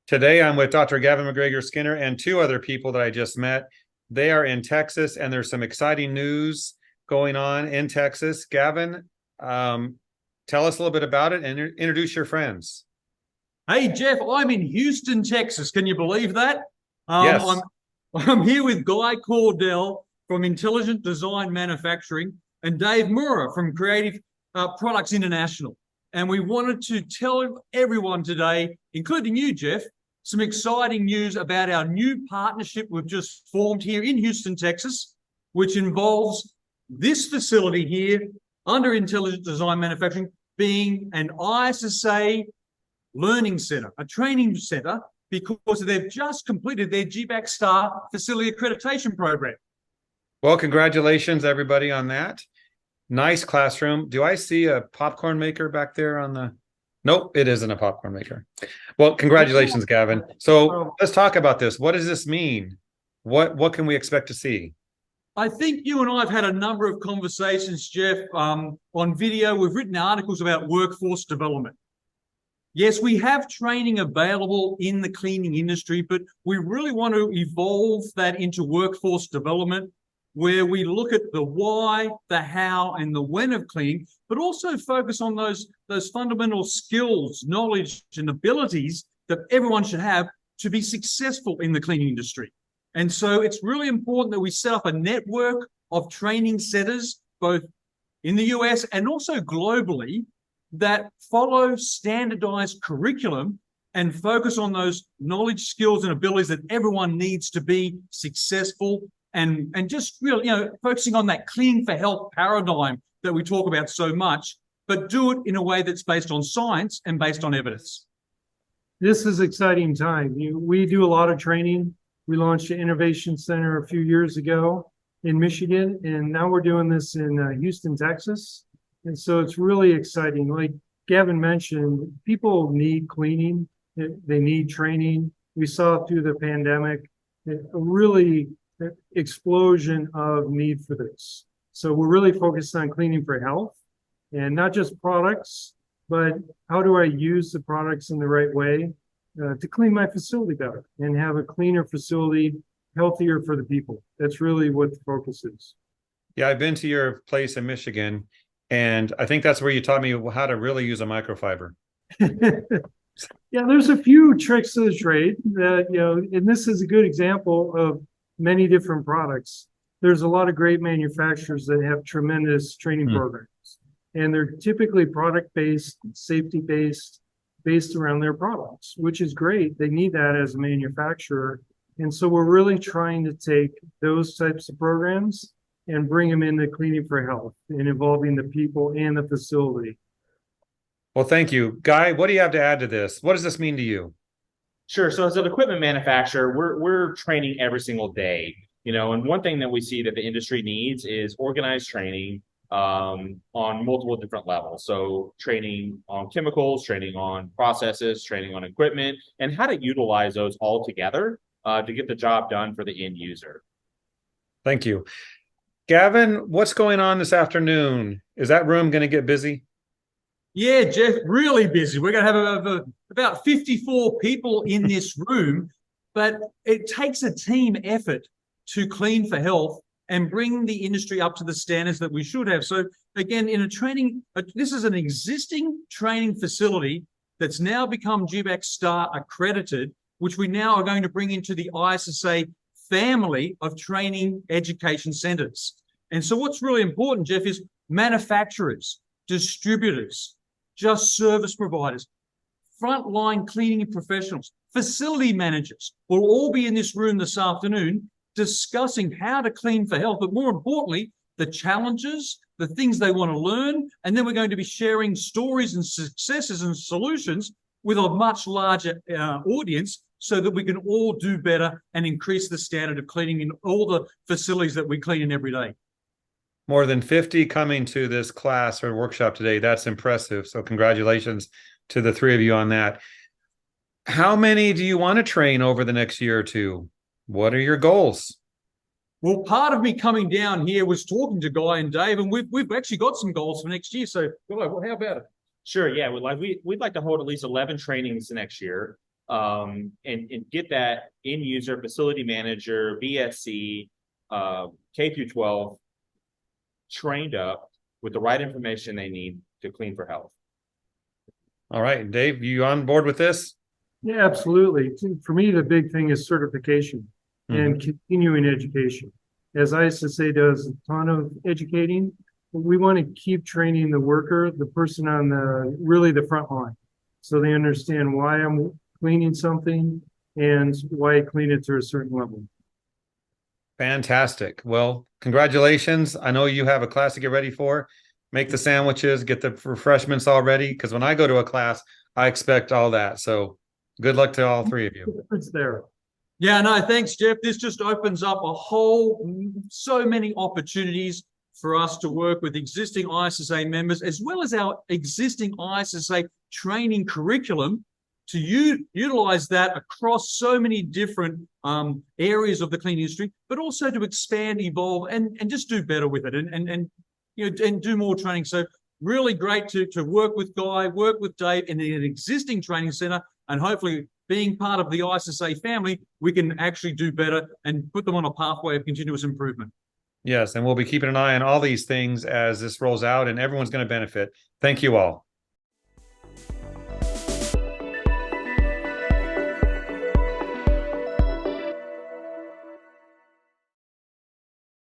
Today, I'm with Dr. Gavin McGregor Skinner and two other people that I just met. They are in Texas, and there's some exciting news going on in Texas. Gavin, tell us a little bit about it and introduce your friends. Hey, Jeff, I'm in Houston, Texas. Can you believe that? Yes. I'm here with Guy Cordell from Intelligent Design Manufacturing and Dave Maurer from Creative Products International. And we wanted to tell everyone today, including you, Jeff, some exciting news about our new partnership we've just formed here in Houston, Texas, which involves this facility here under Intelligent Design Manufacturing being an ISSA learning center, a training center, because they've just completed their GBAC Star Facility Accreditation Program. Well, congratulations, everybody, on that. Nice classroom. Do I see a popcorn maker back there on the... Nope, it isn't a popcorn maker. Well, congratulations, Gavin. So let's talk about this. What does this mean? What can we expect to see? I think you and I have had a number of conversations, Jeff, on video. We've written articles about workforce development. Yes, we have training available in the cleaning industry, but we really want to evolve that into workforce development, where we look at the why, the how, and the when of cleaning, but also focus on those fundamental skills, knowledge, and abilities that everyone should have to be successful in the cleaning industry. And so it's really important that we set up a network of training centers, both in the US and also globally, that follow standardized curriculum and focus on those knowledge, skills, and abilities that everyone needs to be successful, and just really, focusing on that cleaning for health paradigm that we talk about so much, but do it in a way that's based on science and based on evidence. This is exciting time. We do a lot of training. We launched an innovation center a few years ago in Michigan, and now we're doing this in Houston, Texas. And so it's really exciting. Like Gavin mentioned, people need cleaning. They need training. We saw through the pandemic a really explosion of need for this. So we're really focused on cleaning for health, and not just products, but how do I use the products in the right way to clean my facility better and have a cleaner facility, healthier for the people. That's really what the focus is. Yeah, I've been to your place in Michigan, and I think that's where you taught me how to really use a microfiber. Yeah, there's a few tricks to the trade that, and this is a good example of many different products. There's a lot of great manufacturers that have tremendous training programs, and they're typically product-based, safety-based, based around their products, which is great. They need that as a manufacturer. And so we're really trying to take those types of programs and bring them into cleaning for health and involving the people and the facility. Well, thank you. Guy, what do you have to add to this? What does this mean to you? Sure. So as an equipment manufacturer, we're training every single day, and one thing that we see that the industry needs is organized training on multiple different levels. So training on chemicals, training on processes, training on equipment, and how to utilize those all together to get the job done for the end user. Thank you. Gavin, what's going on this afternoon? Is that room going to get busy? Yeah, Jeff, really busy. We're going to have about 54 people in this room, but it takes a team effort to clean for health and bring the industry up to the standards that we should have. So again, in a training, this is an existing training facility that's now become GBAC Star accredited, which we now are going to bring into the ISSA family of training education centers. And so what's really important, Jeff, is manufacturers, distributors, just service providers, frontline cleaning professionals, facility managers will all be in this room this afternoon discussing how to clean for health, but more importantly, the challenges, the things they want to learn, and then we're going to be sharing stories and successes and solutions with a much larger audience so that we can all do better and increase the standard of cleaning in all the facilities that we clean in every day. More than 50 coming to this class or workshop today. That's impressive. So congratulations to the three of you on that. How many do you want to train over the next year or two? What are your goals? Well, part of me coming down here was talking to Guy and Dave, and we've actually got some goals for next year. So, Guy, how about it? Sure. Yeah. We'd like to hold at least 11 trainings next year. and get that end user, facility manager, BSC, K through 12 trained up with the right information they need to clean for health. All right, Dave, you on board with this? Yeah, absolutely. For me, the big thing is certification and continuing education. As ISSA does a ton of educating, we want to keep training the worker, the person on the front line, so they understand why I'm cleaning something and why I clean it to a certain level. Fantastic. Well, congratulations. I know you have a class to get ready for. Make the sandwiches, get the refreshments all ready, because when I go to a class, I expect all that. So good luck to all three of you. It's there. Yeah, no, thanks, Jeff. This just opens up so many opportunities for us to work with existing ISSA members, as well as our existing ISSA training curriculum, to utilize that across so many different areas of the cleaning industry, but also to expand, evolve, and just do better with it, and do more training. So really great to work with Guy, work with Dave in an existing training center, and hopefully being part of the ISSA family, we can actually do better and put them on a pathway of continuous improvement. Yes, and we'll be keeping an eye on all these things as this rolls out, and everyone's going to benefit. Thank you all.